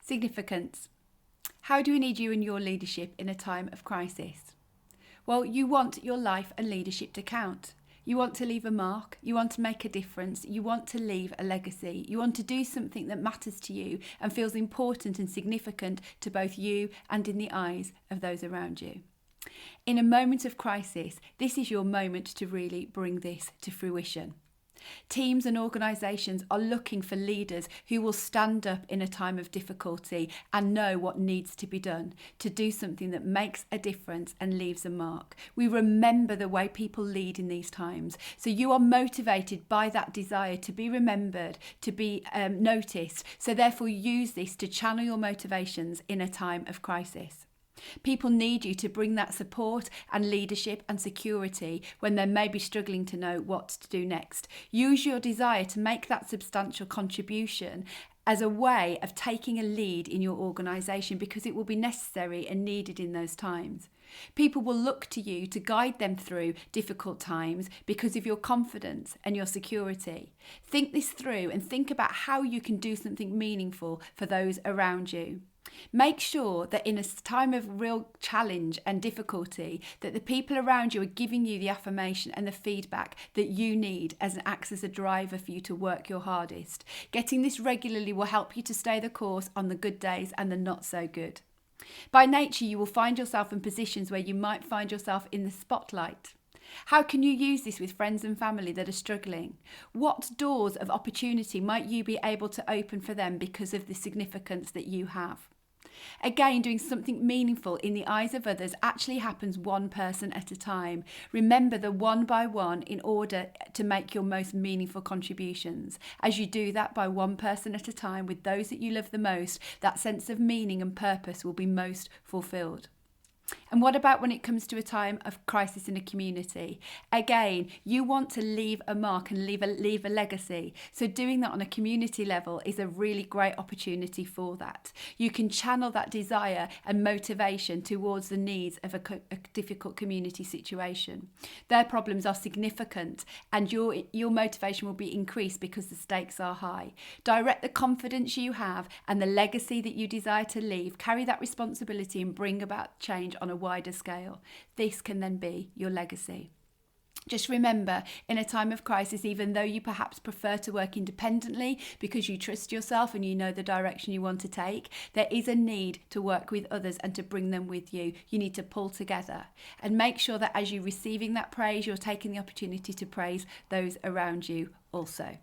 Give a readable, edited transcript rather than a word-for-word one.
Significance. How do we need you and your leadership in a time of crisis? Well, you want your life and leadership to count. You want to leave a mark, you want to make a difference, you want to leave a legacy, you want to do something that matters to you and feels important and significant to both you and in the eyes of those around you. In a moment of crisis, this is your moment to really bring this to fruition. Teams and organisations are looking for leaders who will stand up in a time of difficulty and know what needs to be done to do something that makes a difference and leaves a mark. We remember the way people lead in these times. So you are motivated by that desire to be remembered, to be noticed. So therefore use this to channel your motivations in a time of crisis. People need you to bring that support and leadership and security when they may be struggling to know what to do next. Use your desire to make that substantial contribution as a way of taking a lead in your organisation because it will be necessary and needed in those times. People will look to you to guide them through difficult times because of your confidence and your security. Think this through and think about how you can do something meaningful for those around you. Make sure that in a time of real challenge and difficulty that the people around you are giving you the affirmation and the feedback that you need as acts as a driver for you to work your hardest. Getting this regularly will help you to stay the course on the good days and the not so good. By nature, you will find yourself in positions where you might find yourself in the spotlight. How can you use this with friends and family that are struggling? What doors of opportunity might you be able to open for them because of the significance that you have? Again, doing something meaningful in the eyes of others actually happens one person at a time. Remember the one by one in order to make your most meaningful contributions. As you do that by one person at a time with those that you love the most, that sense of meaning and purpose will be most fulfilled. And what about when it comes to a time of crisis in a community? Again, you want to leave a mark and leave a legacy. So doing that on a community level is a really great opportunity for that. You can channel that desire and motivation towards the needs of a difficult community situation. Their problems are significant and your motivation will be increased because the stakes are high. Direct the confidence you have and the legacy that you desire to leave. Carry that responsibility and bring about change on a wider scale. This can then be your legacy. Just remember, in a time of crisis, even though you perhaps prefer to work independently because you trust yourself and you know the direction you want to take, there is a need to work with others and to bring them with you. You need to pull together and make sure that as you're receiving that praise, you're taking the opportunity to praise those around you also.